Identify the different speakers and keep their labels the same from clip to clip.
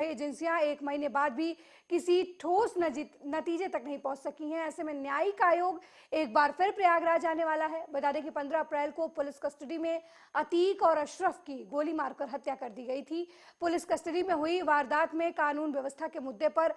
Speaker 1: एजेंसियां 1 महीने बाद भी किसी ठोस नतीजे तक नहीं पहुंच सकी हैं। ऐसे में न्यायिक आयोग एक बार फिर प्रयागराज आने वाला है। बता दें कि 15 अप्रैल को पुलिस कस्टडी में अतीक और अशरफ की गोली मारकर हत्या कर दी गई थी। पुलिस कस्टडी में हुई वारदात में कानून व्यवस्था के मुद्दे पर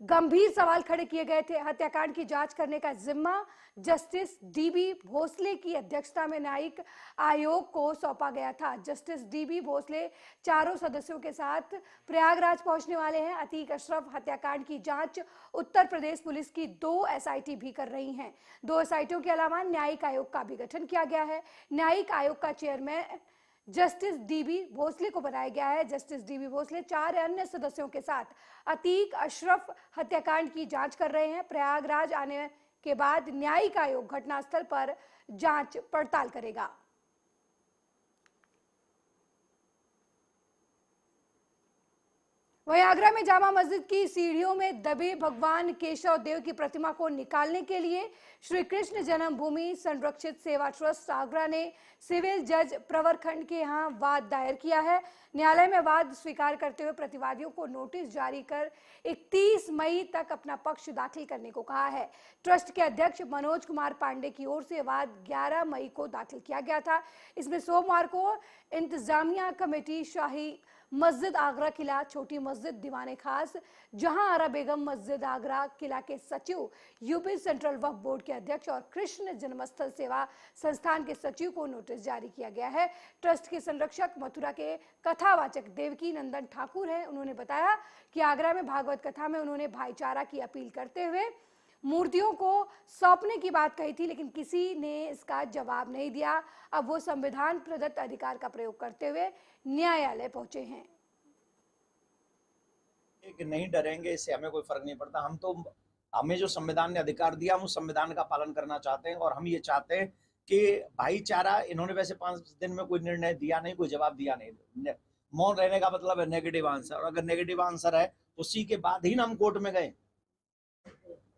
Speaker 1: गंभीर सवाल खड़े किए गए थे। हत्याकांड की जांच करने का जिम्मा जस्टिस डीबी भोसले की अध्यक्षता में न्यायिक आयोग को सौंपा गया था। जस्टिस डीबी भोसले चारों सदस्यों के साथ प्रयागराज पहुंचने वाले हैं। अतीक अशरफ हत्याकांड की जांच उत्तर प्रदेश पुलिस की 2 एसआईटी भी कर रही हैं। 2 एसआईटियों के अलावा न्यायिक आयोग का भी गठन किया गया है। न्यायिक आयोग का चेयरमैन जस्टिस डीबी भोसले को बनाया गया है। जस्टिस डीबी भोसले 4 अन्य सदस्यों के साथ अतीक अशरफ हत्याकांड की जांच कर रहे हैं। प्रयागराज आने के बाद न्यायिक आयोग घटनास्थल पर जांच पड़ताल करेगा। वहीं आगरा में जामा मस्जिद की सीढ़ियों में दबे भगवान केशव देव की प्रतिमा को निकालने के लिए श्री कृष्ण जन्मभूमि संरक्षित सेवा ट्रस्ट आगरा ने सिविल जज प्रवरखंड के यहां वाद दायर किया है। न्यायालय में वाद स्वीकार करते हुए प्रतिवादियों को नोटिस जारी कर 31 मई तक अपना पक्ष दाखिल करने को कहा है। ट्रस्ट के अध्यक्ष मनोज कुमार पांडे की ओर से वाद 11 मई को दाखिल किया गया था। इसमें सोमवार को इंतजामिया कमेटी शाही मस्जिद आगरा किला, छोटी मस्जिद दीवाने खास, जहां आरा बेगम मस्जिद आगरा किला के सचिव, यूपी सेंट्रल वक्फ बोर्ड के अध्यक्ष और कृष्ण जन्मस्थल सेवा संस्थान के सचिव को नोटिस जारी किया गया है। ट्रस्ट के संरक्षक मथुरा के कथावाचक देवकी नंदन ठाकुर हैं। उन्होंने बताया कि आगरा में भागवत कथा में उन्होंने भाईचारा की अपील करते हुए मूर्तियों को सौंपने की बात कही थी, लेकिन किसी ने इसका जवाब नहीं दिया। अब वो संविधान प्रदत्त अधिकार का प्रयोग करते हुए न्यायालय पहुंचे हैं।
Speaker 2: कि नहीं डरेंगे, इससे हमें कोई फर्क नहीं पड़ता। हमें जो संविधान ने अधिकार दिया, हम उस संविधान का पालन करना चाहते हैं और हम ये चाहते हैं कि भाईचारा, इन्होंने वैसे 5 दिन में कोई निर्णय दिया नहीं, कोई जवाब दिया नहीं। मौन रहने का मतलब है नेगेटिव आंसर, और अगर नेगेटिव आंसर है उसी के बाद ही ना हम कोर्ट में गए।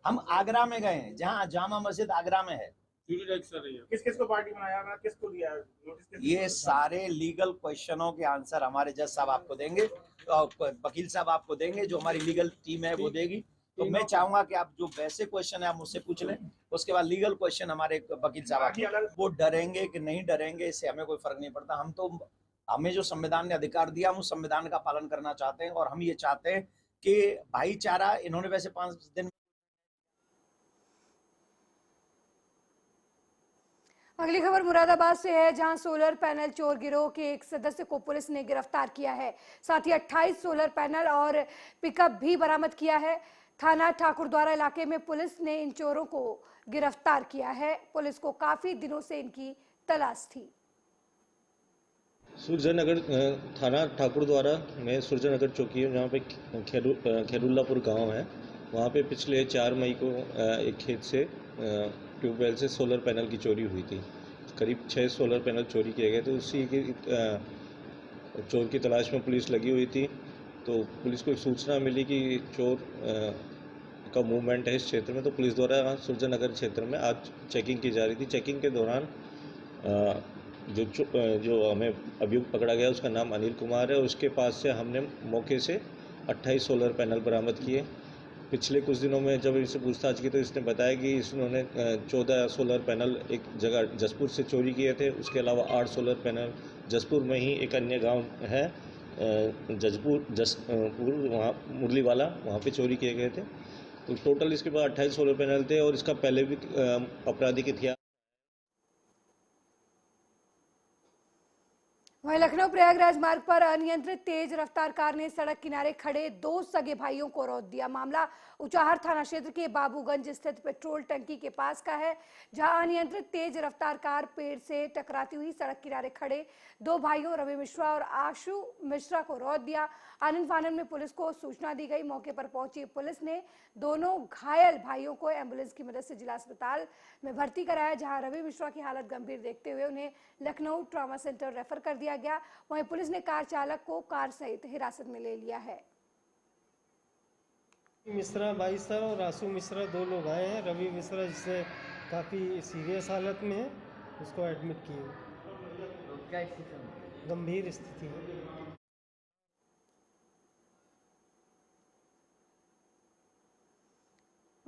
Speaker 2: हम आगरा में गए हैं, जहां जामा मस्जिद आगरा में है।
Speaker 3: किस किस को पार्टी बनाया, किसको दिया नोटिस?
Speaker 2: ये सारे लीगल क्वेश्चनों के आंसर हमारे जज साहब आपको देंगे, तो वकील साहब आपको देंगे, जो हमारी लीगल टीम है वो देगी। तो मैं चाहूंगा कि आप जो वैसे क्वेश्चन है आप मुझसे पूछ लें, उसके बाद लीगल क्वेश्चन हमारे वकील साहब। वो डरेंगे कि नहीं डरेंगे, इससे हमें कोई फर्क नहीं पड़ता। हमें जो संविधान ने अधिकार दिया, हम उस संविधान का पालन करना चाहते हैं और हम ये चाहते हैं कि भाईचारा, इन्होंने वैसे 5 दिन।
Speaker 1: अगली खबर मुरादाबाद से है, जहां सोलर पैनल चोर गिरोह के एक सदस्य को पुलिस ने गिरफ्तार किया है। साथ ही 28 सोलर पैनल और पिकअप भी बरामद किया है। थाना ठाकुरद्वारा इलाके में पुलिस ने इन चोरों को गिरफ्तार किया है। पुलिस को काफी दिनों से इनकी तलाश थी।
Speaker 4: सूरजनगर थाना ठाकुरद्वारा में सूरजनगर चौकी है, जहाँ पे खेरुल्लापुर गांव है। वहाँ पे पिछले 4 मई को एक खेत से ट्यूबवेल से सोलर पैनल की चोरी हुई थी। करीब 6 सोलर पैनल चोरी किए गए थे। उसी की चोर की तलाश में पुलिस लगी हुई थी। तो पुलिस को एक सूचना मिली कि चोर का मूवमेंट है इस क्षेत्र में, तो पुलिस द्वारा सूरजनगर क्षेत्र में आज चेकिंग की जा रही थी। चेकिंग के दौरान जो हमें अभियुक्त पकड़ा गया उसका नाम अनिल कुमार है, और उसके पास से हमने मौके से 28 सोलर पैनल बरामद किए। पिछले कुछ दिनों में जब इससे पूछताछ की तो इसने बताया कि इन्होंने 14 सोलर पैनल एक जगह जसपुर से चोरी किए थे। उसके अलावा 8 सोलर पैनल जसपुर में ही एक अन्य गांव है जसपुर वहाँ मुरलीवाला, वहाँ पे चोरी किए गए थे। तो टोटल इसके पास 28 सोलर पैनल थे और इसका पहले भी आपराधिक इतिहास।
Speaker 1: वहीं लखनऊ प्रयागराज मार्ग पर अनियंत्रित तेज रफ्तार कार ने सड़क किनारे खड़े 2 सगे भाइयों को रौंद दिया। मामला उचाहर थाना क्षेत्र के बाबूगंज स्थित पेट्रोल टंकी के पास का है, जहां अनियंत्रित तेज रफ्तार कार पेड़ से टकराती हुई सड़क किनारे खड़े 2 भाइयों रवि मिश्रा और आशु मिश्रा को रौंद दिया। आनन फानन में पुलिस को सूचना दी गई। मौके पर पहुंची पुलिस ने दोनों घायल भाइयों को एम्बुलेंस की मदद से जिला अस्पताल में भर्ती कराया, जहां रवि मिश्रा की हालत गंभीर देखते हुए उन्हें लखनऊ ट्रॉमा सेंटर रेफर कर दिया गया। वहीं पुलिस ने कार चालक को कार सहित हिरासत में ले लिया है।
Speaker 5: मिश्रा भाई साहब और आशु मिश्रा 2 लोग आए हैं। रवि मिश्रा जिससे काफ़ी सीरियस हालत में है, उसको एडमिट किए। क्या स्थिति? गंभीर स्थिति है।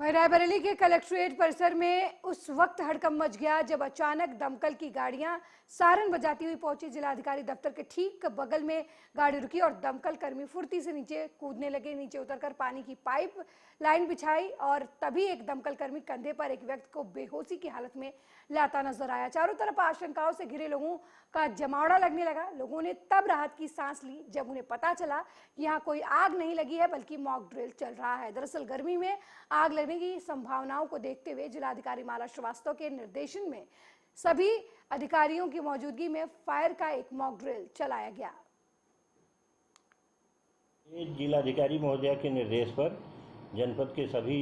Speaker 1: वहीं रायबरेली के कलेक्ट्रेट परिसर में उस वक्त हड़कंप मच गया जब अचानक दमकल की गाड़ियां सारन बजाती हुई पहुंची। जिलाधिकारी दफ्तर के ठीक बगल में गाड़ी रुकी और दमकल कर्मी फुर्ती से नीचे कूदने लगे। नीचे उतरकर पानी की पाइप लाइन बिछाई और तभी एक दमकल कर्मी कंधे पर एक व्यक्ति को बेहोशी की हालत में लाता नजर आया। चारों तरफ आशंकाओं से घिरे लोगों का जमावड़ा लगने लगा। लोगों ने तब राहत की सांस ली जब उन्हें पता चला कि यहाँ कोई आग नहीं लगी है बल्कि मॉक ड्रिल चल रहा है। दरअसल गर्मी में आग लगने की संभावनाओं को देखते हुए जिलाधिकारी माला श्रीवास्तव के निर्देशन में सभी अधिकारियों की मौजूदगी में फायर का एक मॉक ड्रिल चलाया गया।
Speaker 6: जिलाधिकारी महोदया के निर्देश पर जनपद के सभी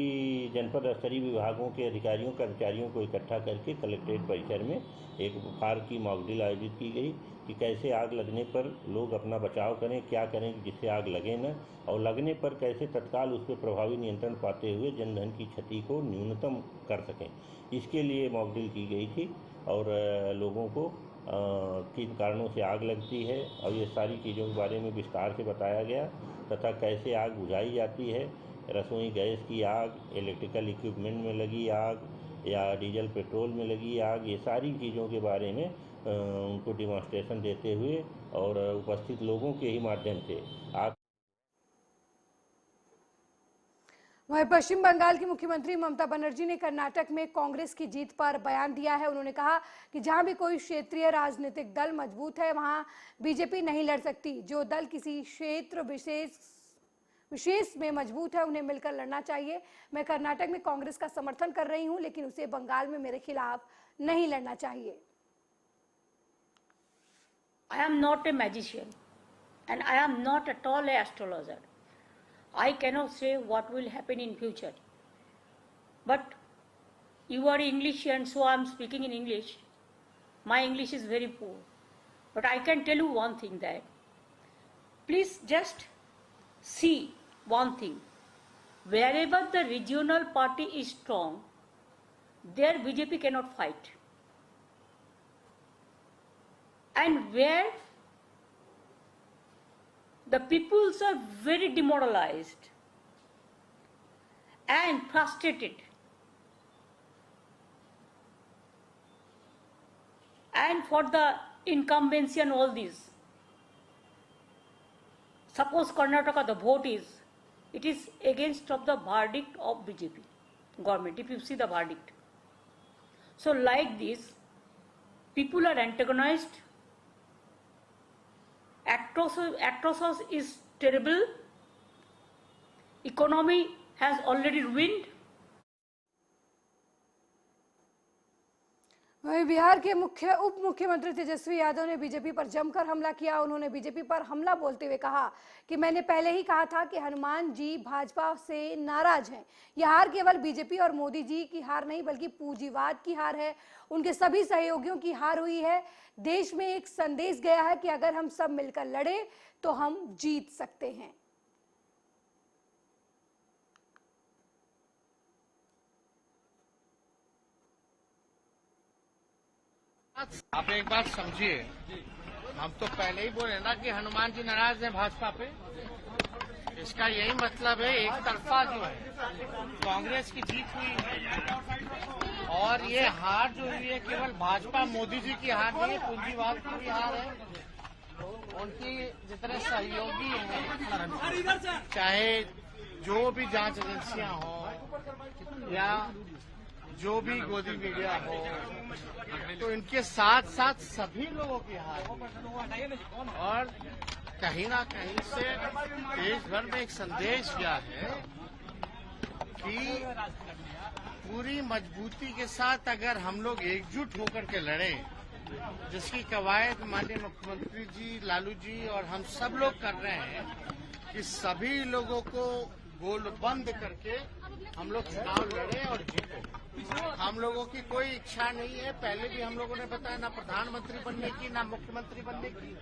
Speaker 6: जनपद स्तरीय विभागों के अधिकारियों कर्मचारियों को इकट्ठा करके कलेक्ट्रेट परिसर में एक फायर की मॉक ड्रिल आयोजित की गई कि कैसे आग लगने पर लोग अपना बचाव करें, क्या करें जिससे आग लगे न, और लगने पर कैसे तत्काल उस पर प्रभावी नियंत्रण पाते हुए जनधन की क्षति को न्यूनतम कर सकें। इसके लिए मॉक ड्रिल की गई थी और लोगों को किन कारणों से आग लगती है और ये सारी चीज़ों के बारे में विस्तार से बताया गया तथा कैसे आग बुझाई जाती है। रसोई गैस की आग, इलेक्ट्रिकल इक्विपमेंट में लगी आग या डीजल पेट्रोल में लगी आग, ये सारी चीज़ों के बारे में उनको डिमॉन्स्ट्रेशन देते हुए और उपस्थित लोगों के ही माध्यम से आग।
Speaker 1: वहीं पश्चिम बंगाल की मुख्यमंत्री ममता बनर्जी ने कर्नाटक में कांग्रेस की जीत पर बयान दिया है। उन्होंने कहा कि जहां भी कोई क्षेत्रीय राजनीतिक दल मजबूत है वहां बीजेपी नहीं लड़ सकती। जो दल किसी क्षेत्र विशेष में मजबूत है उन्हें मिलकर लड़ना चाहिए। मैं कर्नाटक में कांग्रेस का समर्थन कर रही हूं लेकिन उसे बंगाल में मेरे खिलाफ नहीं लड़ना चाहिए।
Speaker 7: I am not a magician and I am not at all an astrologer. I cannot say what will happen in future. But you are English and so I am speaking in English. My English is very poor. But I can tell you one thing, that please just see one thing. Wherever the regional party is strong, there BJP cannot fight. And where the peoples are very demoralized and frustrated and for the incumbency and all this, suppose Karnataka the vote is, it is against of the verdict of BJP government, if you see the verdict. So like this, people are antagonized. Atrocious is terrible. Economy has already ruined.
Speaker 1: वहीं बिहार के उप मुख्यमंत्री तेजस्वी यादव ने BJP पर जमकर हमला किया। उन्होंने बीजेपी पर हमला बोलते हुए कहा कि मैंने पहले ही कहा था कि हनुमान जी भाजपा से नाराज हैं। यह हार केवल बीजेपी और मोदी जी की हार नहीं बल्कि पूंजीवाद की हार है, उनके सभी सहयोगियों की हार हुई है। देश में एक संदेश गया है कि अगर हम सब मिलकर लड़े तो हम जीत सकते हैं।
Speaker 8: आप एक बात समझिए, हम तो पहले ही बोले ना कि हनुमान जी नाराज हैं भाजपा पे। इसका यही मतलब है एक तरफा जो है कांग्रेस की जीत हुई है और ये हार जो हुई है केवल भाजपा मोदी जी की हार नहीं है, पूंजीवाद की भी हार है। उनकी जितने सहयोगी हैं, चाहे जो भी जांच एजेंसियां हो या जो भी गोदी मीडिया हो, तो इनके साथ साथ सभी लोगों की हार है। और कहीं ना कहीं से देश भर में एक संदेश गया है कि पूरी मजबूती के साथ अगर हम लोग एकजुट होकर के लड़ें, जिसकी कवायद माननीय मुख्यमंत्री जी, लालू जी और हम सब लोग कर रहे हैं कि सभी लोगों को गोलबंद करके हम लोग चुनाव लड़े और जीते। हम लोगों की कोई इच्छा नहीं है, पहले भी हम लोगों ने बताया, ना प्रधानमंत्री बनने की ना मुख्यमंत्री बनने की।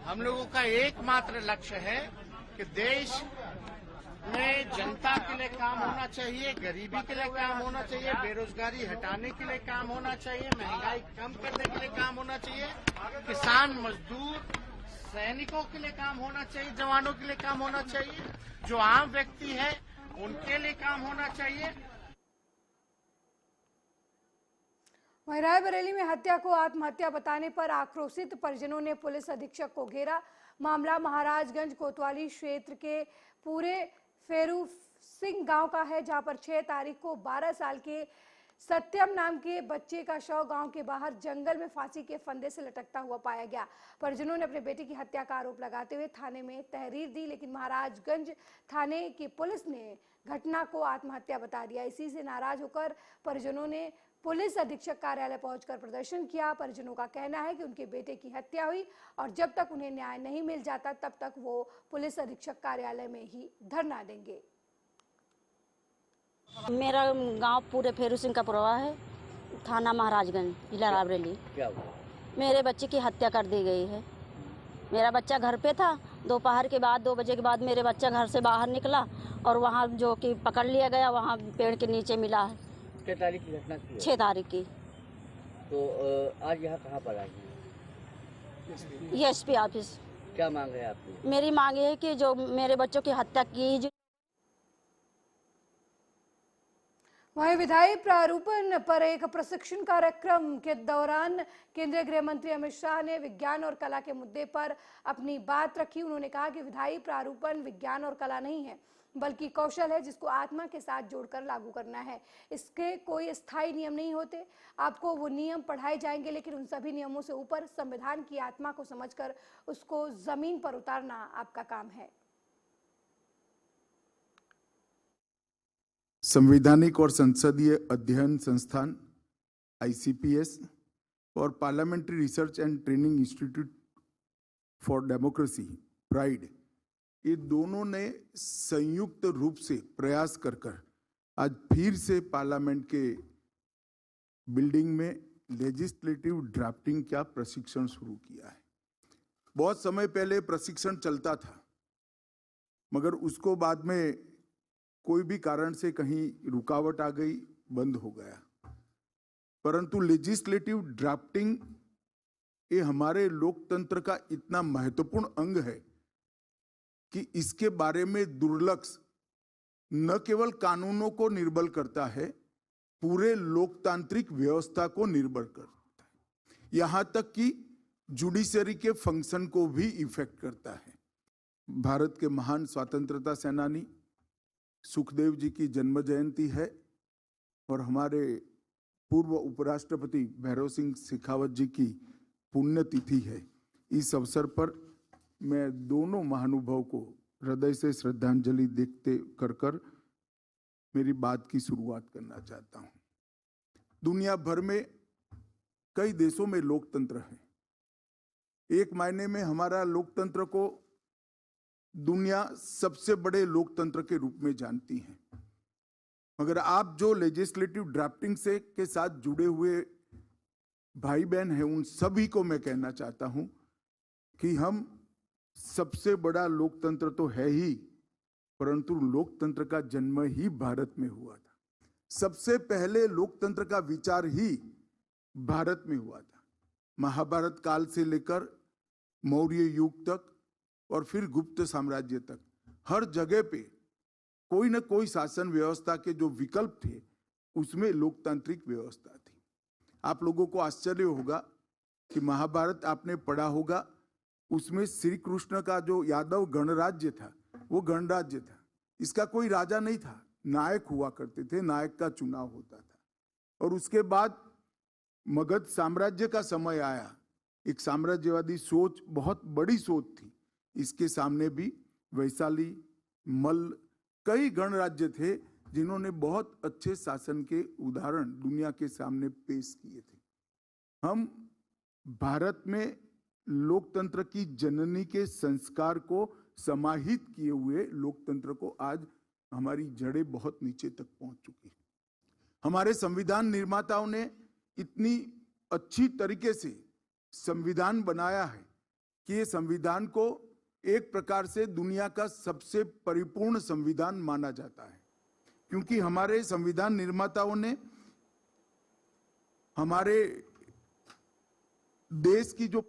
Speaker 8: हम लोगों का एकमात्र लक्ष्य है कि देश में जनता के लिए काम होना चाहिए, गरीबी के लिए काम होना चाहिए, बेरोजगारी हटाने के लिए काम होना चाहिए, महंगाई कम करने के लिए काम होना चाहिए, किसान मजदूर सैनिकों के लिए काम होना चाहिए, जवानों के लिए काम होना चाहिए, जो आम व्यक्ति है उनके लिए काम होना चाहिए।
Speaker 1: वहीं रायबरेली में हत्या को आत्महत्या बताने पर आक्रोशित परिजनों ने पुलिस अधीक्षक को घेरा। मामला महाराजगंज कोतवाली क्षेत्र के पूरे फेरू सिंह गांव का है, जहां पर 6 तारीख को 12 साल के सत्यम नाम के बच्चे का शव गांव के बाहर जंगल में फांसी के फंदे से लटकता हुआ पाया गया। परिजनों ने अपने बेटे की हत्या का आरोप लगाते हुए थाने में तहरीर दी, लेकिन महाराजगंज थाने की पुलिस ने घटना को आत्महत्या बता दिया। इसी से नाराज होकर परिजनों ने पुलिस अधीक्षक कार्यालय पहुंचकर प्रदर्शन किया। परिजनों का कहना है कि उनके बेटे की हत्या हुई और जब तक उन्हें न्याय नहीं मिल जाता तब तक वो पुलिस अधीक्षक कार्यालय में ही धरना देंगे।
Speaker 9: मेरा गांव पूरे फेरू सिंह का पुरवा है, थाना महाराजगंज, जिला रायबरेली।
Speaker 10: क्या हुआ?
Speaker 9: मेरे बच्चे की हत्या कर दी गई है। मेरा बच्चा घर पे था, दोपहर के बाद 2 बजे के बाद मेरे बच्चा घर से बाहर निकला और वहां जो कि पकड़ लिया गया, वहां पेड़ के नीचे मिला है।
Speaker 10: कितने तारीख की घटना थी?
Speaker 9: 6 तारीख की।
Speaker 10: तो आज यहाँ कहाँ पर आई हैं?
Speaker 9: SP office.
Speaker 10: क्या मांग है आपकी?
Speaker 9: मेरी मांग है कि जो मेरे बच्चों की हत्या की।
Speaker 1: वहीं विधायी प्रारूपण पर एक प्रशिक्षण कार्यक्रम के दौरान केंद्रीय गृह मंत्री अमित शाह ने विज्ञान और कला के मुद्दे पर अपनी बात रखी। उन्होंने कहा कि विधायी प्रारूपण विज्ञान और कला नहीं है, बल्कि कौशल है जिसको आत्मा के साथ जोड़कर लागू करना है। इसके कोई स्थायी नियम नहीं होते, आपको वो नियम पढ़ाए जाएंगे, लेकिन उन सभी नियमों से ऊपर संविधान की आत्मा को समझकर उसको जमीन पर उतारना आपका काम है।
Speaker 11: संवैधानिक और संसदीय अध्ययन संस्थान ICPS और parliamentary research and training institute for democracy pride, ये दोनों ने संयुक्त रूप से प्रयास कर आज फिर से पार्लियामेंट के बिल्डिंग में लेजिस्लेटिव ड्राफ्टिंग का प्रशिक्षण शुरू किया है। बहुत समय पहले प्रशिक्षण चलता था, मगर उसको बाद में कोई भी कारण से कहीं रुकावट आ गई, बंद हो गया। परंतु लेजिस्लेटिव ड्राफ्टिंग ये हमारे लोकतंत्र का इतना महत्वपूर्ण अंग है कि इसके बारे में दुर्लक्ष्य न केवल कानूनों को निर्बल करता है, पूरे लोकतांत्रिक व्यवस्था को निर्बल करता है, यहां तक कि जुडिशरी के फंक्शन को भी इफेक्ट करता है। भारत के महान स्वतंत्रता सेनानी सुखदेव जी की जन्म जयंती है और हमारे पूर्व उपराष्ट्रपति भैरव सिंह शेखावत जी की पुण्यतिथि है। इस अवसर पर मैं दोनों महानुभाव को हृदय से श्रद्धांजलि देते कर मेरी बात की शुरुआत करना चाहता हूं। दुनिया भर में कई देशों में लोकतंत्र है। एक मायने में हमारा लोकतंत्र को दुनिया सबसे बड़े लोकतंत्र के रूप में जानती है, मगर आप जो लेजिस्लेटिव ड्राफ्टिंग से के साथ जुड़े हुए भाई बहन हैं, उन सभी को मैं कहना चाहता हूं कि हम सबसे बड़ा लोकतंत्र तो है ही, परंतु लोकतंत्र का जन्म ही भारत में हुआ था। सबसे पहले लोकतंत्र का विचार ही भारत में हुआ था। महाभारत काल से लेकर मौर्य युग तक और फिर गुप्त साम्राज्य तक हर जगह पे कोई न कोई शासन व्यवस्था के जो विकल्प थे, उसमें लोकतांत्रिक व्यवस्था थी। आप लोगों को आश्चर्य होगा कि महाभारत आपने पढ़ा होगा, उसमें श्री कृष्ण का जो यादव गणराज्य था वो गणराज्य था। इसका कोई राजा नहीं था, नायक हुआ करते थे, नायक का चुनाव होता था। और उसके बाद मगध साम्राज्य का समय आया, एक साम्राज्यवादी सोच, बहुत बड़ी सोच थी। इसके सामने भी वैशाली, मल्ल, कई गणराज्य थे जिन्होंने बहुत अच्छे शासन के उदाहरण दुनिया के सामने पेश किए थे। हम भारत में लोकतंत्र की जननी के संस्कार को समाहित किए हुए लोकतंत्र को आज हमारी जड़ें बहुत नीचे तक पहुंच चुकी है। हमारे संविधान निर्माताओं ने इतनी अच्छी तरीके से संविधान बनाया है कि ये संविधान को एक प्रकार से दुनिया का सबसे परिपूर्ण संविधान माना जाता है, क्योंकि हमारे संविधान निर्माताओं ने हमारे देश की जो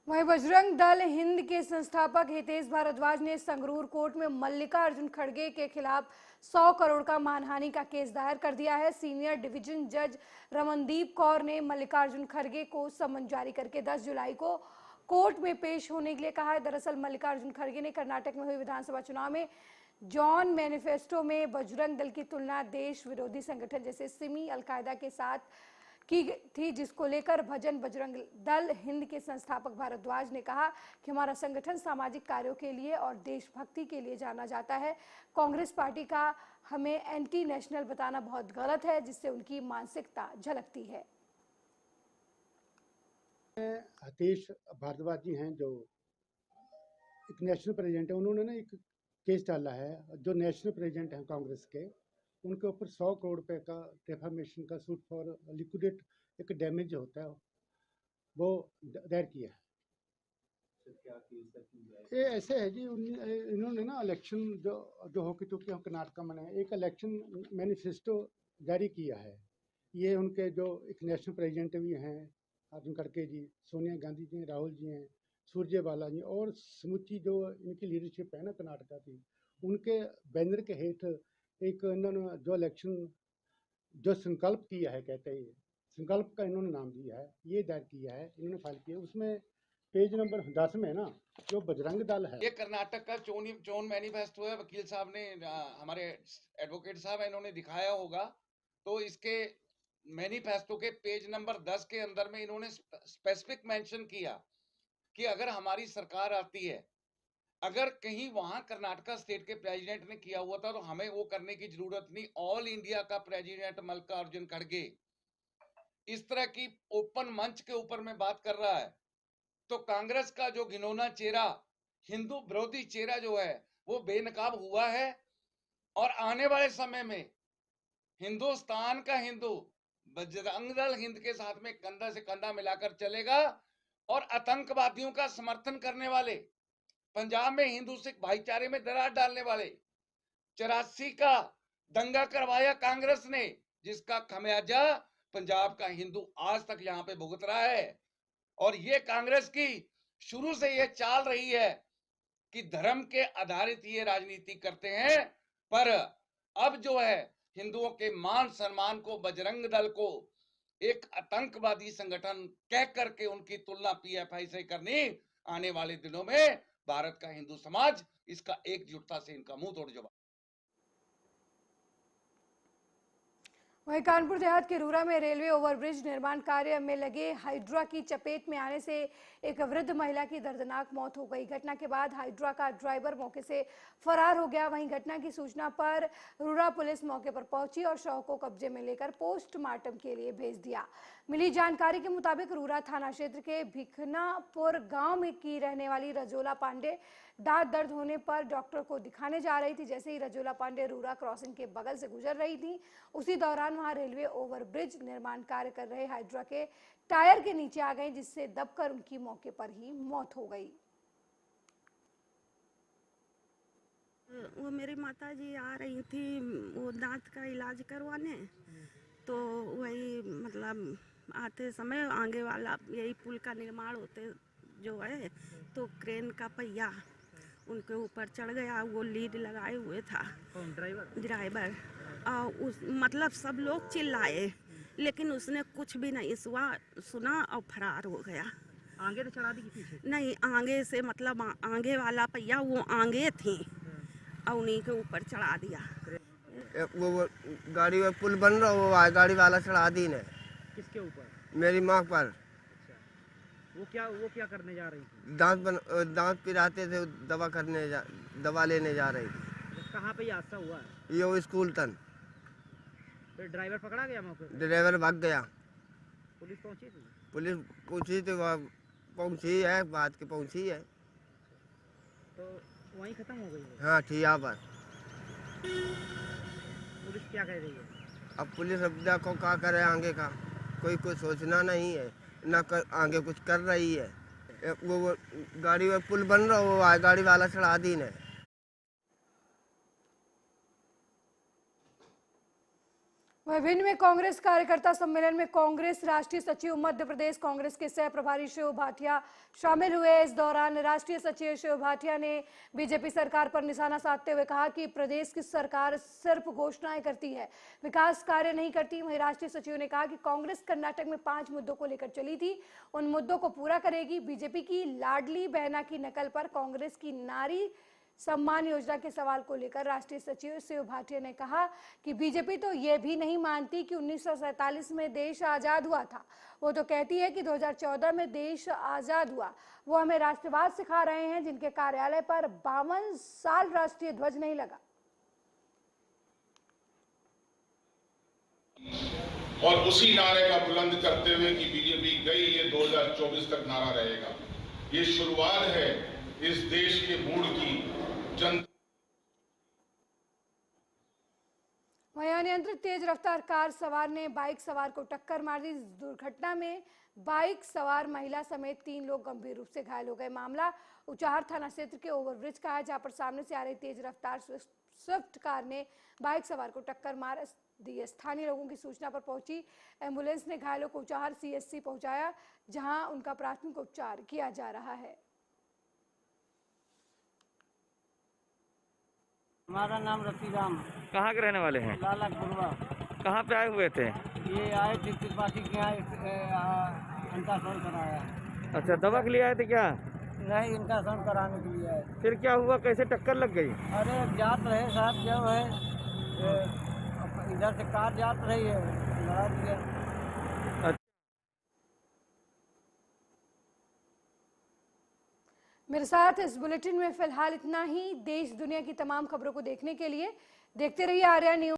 Speaker 1: वहीं बजरंग दल हिंद के संस्थापक हितेश भारद्वाज ने संगरूर कोर्ट में मल्लिकार्जुन खड़गे के खिलाफ 100 करोड़ का मानहानि का केस दायर कर दिया है। सीनियर डिवीजन जज रमनदीप कौर ने मल्लिकार्जुन खड़गे को समन जारी करके 10 जुलाई को कोर्ट में पेश होने के लिए कहा है। दरअसल मल्लिकार्जुन खड़गे ने कर्नाटक में हुए विधानसभा चुनाव में जॉन मैनिफेस्टो में बजरंग दल की तुलना देश विरोधी संगठन जैसे सिमी अलकायदा के साथ की थी, जिसको लेकर बजरंग दल हिंद के संस्थापक भारद्वाज ने कहा कि हमारा संगठन सामाजिक कार्यों के लिए और देशभक्ति के लिए जाना जाता है। कांग्रेस पार्टी का हमें एंटी नेशनल बताना बहुत गलत है, जिससे उनकी मानसिकता झलकती है।
Speaker 12: हितेश भारद्वाज जी हैं जो एक नेशनल प्रेसिडेंट है, उन्होंने ना एक केस डाला है। जो नेशनल प्रेसिडेंट हैं कांग्रेस के, उनके ऊपर 100 करोड़ रुपए का डेफामेशन का सूट फॉर लिक्विडेट एक डैमेज होता है वो दायर किया है। ये ऐसे है जी, इन्होंने ना इलेक्शन जो हो चुके हैं कर्नाटक में, एक इलेक्शन मैनिफेस्टो जारी किया है। ये उनके जो एक नेशनल प्रेसिडेंट भी हैं अर्जुन खड़गे जी, सोनिया गांधी जी, राहुल जी हैं, सुरजेवाला जी और समूची जो इनकी लीडरशिप है ना कर्नाटक की, उनके बैनर के हेठ एक इन्होंने जो इलेक्शन जो संकल्प किया है, कहते हैं संकल्प का इन्होंने नाम दिया है, ये दायर किया है, इन्होंने फाइल किया। उसमें पेज नंबर 10 में ना जो बजरंग दल है,
Speaker 8: ये कर्नाटक का चोन मैनिफेस्टो है। वकील साहब ने, हमारे एडवोकेट साहब है, इन्होंने दिखाया होगा। तो इसके मैनिफेस्टो के पेज नंबर 10 के अंदर में इन्होंने स्पेसिफिक मेंशन किया कि अगर हमारी सरकार आती है, अगर कहीं वहां कर्नाटका स्टेट के प्रेसिडेंट ने किया हुआ था तो हमें वो करने की जरूरत नहीं। ऑल इंडिया का प्रेसिडेंट मल्लिकार्जुन खड़गे इस तरह की ओपन मंच के ऊपर में बात कर रहा है, तो कांग्रेस का जो घिनौना चेहरा, हिंदू विरोधी चेहरा जो है वो बेनकाब हुआ है। और आने वाले समय में हिंदुस्तान का हिंदू बजरंग दल हिंद के साथ में कंधा से कंधा मिलाकर चलेगा। और आतंकवादियों का समर्थन करने वाले, पंजाब में हिंदू सिख भाईचारे में दरार डालने वाले, 84 का दंगा करवाया कांग्रेस ने, जिसका खमियाजा पंजाब का हिंदू आज तक यहाँ पे भुगत रहा है। और ये कांग्रेस की शुरू से ये चाल रही है कि धर्म के आधारित ये राजनीति करते हैं, पर अब जो है हिंदुओं के मान सम्मान को, बजरंग दल को एक आतंकवादी संगठन कह करके उनकी तुलना पीएफआई से करनी, आने वाले दिनों में भारत का हिंदू समाज इसका एकजुटता से इनका मुंह तोड़ जवाब।
Speaker 1: वहीं कानपुर देहात के रूरा में रेलवे ओवरब्रिज निर्माण कार्य में लगे हाइड्रा की चपेट में आने से एक वृद्ध महिला की दर्दनाक मौत हो गई। घटना के बाद हाइड्रा का ड्राइवर मौके से फरार हो गया। वहीं घटना की सूचना पर रूरा पुलिस मौके पर पहुंची और शव को कब्जे में लेकर पोस्टमार्टम के लिए भेज दिया। मिली जानकारी के मुताबिक रूरा थाना क्षेत्र के भिखनापुर गांव में की रहने वाली रजोला पांडे दांत दर्द होने पर डॉक्टर को दिखाने जा रही थी। जैसे ही रजोला पांडे रूरा क्रॉसिंग के बगल से गुजर रही थी, उसी दौरान वहां रेलवे ओवरब्रिज निर्माण कार्य कर रहे हाइड्रा के टायर के नीचे आ गई, जिससे दबकर उनकी मौके पर ही मौत हो गई।
Speaker 13: वो मेरी माता जी आ रही थी वो दांत का इलाज करवाने, तो वही मतलब आते समय आगे वाला यही पुल का निर्माण होते जो है, तो क्रेन का पहिया उनके ऊपर चढ़ गया। वो लीड लगाए हुए था ड्राइवर उस मतलब सब लोग चिल्लाए, लेकिन उसने कुछ भी नहीं सुना और फरार हो गया।
Speaker 14: आगे से चढ़ा दी कि पीछे?
Speaker 13: नहीं, आगे से मतलब आगे वाला पहिया वो आगे थी और उन्हीं के ऊपर चढ़ा दिया।
Speaker 15: वो गाड़ी में पुल बन रहा, वो गाड़ी वाला चढ़ा दी ने।
Speaker 14: किसके ऊपर?
Speaker 15: मेरी माँ पर।
Speaker 14: अच्छा, वो क्या करने जा रही थी?
Speaker 15: दांत पिराते थे, दवा लेने जा रही थी।
Speaker 14: कहाँ पे हादसा हुआ है?
Speaker 15: ये स्कूल तन।
Speaker 14: फिर ड्राइवर पकड़ा गया मौके पे?
Speaker 15: ड्राइवर भाग गया।
Speaker 14: पुलिस पहुंची थी?
Speaker 15: पुलिस पहुंची तो पहुंची है, बात के पहुंची है,
Speaker 14: तो वहीं खत्म हो गई है?
Speaker 15: हाँ ठीक, यहाँ पर।
Speaker 14: पुलिस क्या कह रही है?
Speaker 15: अब पुलिस अब देखो क्या करे आगे का, कोई सोचना नहीं है ना, आगे कुछ कर रही है। वो गाड़ी में पुल बन रहा, वो गाड़ी वाला चढ़ा दी ने।
Speaker 1: विभिन्न में कांग्रेस कार्यकर्ता सम्मेलन में कांग्रेस राष्ट्रीय सचिव मध्य प्रदेश कांग्रेस के सह प्रभारी शिव भाटिया शामिल हुए। इस दौरान राष्ट्रीय सचिव शिव भाटिया ने बीजेपी सरकार पर निशाना साधते हुए कहा कि प्रदेश की सरकार सिर्फ घोषणाएं करती है, विकास कार्य नहीं करती। वहीं राष्ट्रीय सचिव ने कहा कि कांग्रेस कर्नाटक में 5 मुद्दों को लेकर चली थी, उन मुद्दों को पूरा करेगी। बीजेपी की लाडली बहना की नकल पर कांग्रेस की नारी सम्मान योजना के सवाल को लेकर राष्ट्रीय सचिव शिव भाटिया ने कहा कि बीजेपी तो ये भी नहीं मानती कि 1947 में देश आज़ाद हुआ था। वो तो कहती है कि 2014 में देश आज़ाद हुआ। वो हमें राष्ट्रवाद सिखा रहे हैं, जिनके कार्यालय पर 52 साल राष्ट्रीय ध्वज नहीं लगा।
Speaker 16: और उसी नारे का बुलंद करते हुए कि बीजेपी गई, ये 2024 तक नारा रहेगा। ये शुरुआत है इस देश के मूड की।
Speaker 1: वहीं अनियंत्रित तेज रफ्तार कार सवार ने बाइक सवार को टक्कर मार दी। इस दुर्घटना में बाइक सवार महिला समेत 3 लोग गंभीर रूप से घायल हो गए। मामला उचाहर थाना क्षेत्र के ओवरब्रिज का है, जहां पर सामने से आ रही तेज रफ्तार स्विफ्ट कार ने बाइक सवार को टक्कर मार दी। स्थानीय लोगों की सूचना पर पहुंची एम्बुलेंस ने घायलों को उचाहर CHC पहुंचाया, जहां उनका प्राथमिक उपचार किया जा रहा है।
Speaker 17: हमारा नाम रतीराम।
Speaker 14: कहाँ के रहने वाले हैं?
Speaker 17: लाला गुरवा।
Speaker 14: कहाँ पे आए हुए थे?
Speaker 17: ये आए थे त्रिपाठी के यहाँ अल्ट्रासाउंड कराया।
Speaker 14: अच्छा, दवा के लिए आए थे क्या?
Speaker 17: नहीं, अल्ट्रासाउंड कराने के लिए आए।
Speaker 14: फिर क्या हुआ, कैसे टक्कर लग गई?
Speaker 17: अरे जात रहे साहब, जब है इधर से कार जात रही है, लड़ा दिया।
Speaker 1: मेरे साथ इस बुलेटिन में फिलहाल इतना ही। देश दुनिया की तमाम खबरों को देखने के लिए देखते रहिए आर्या न्यूज।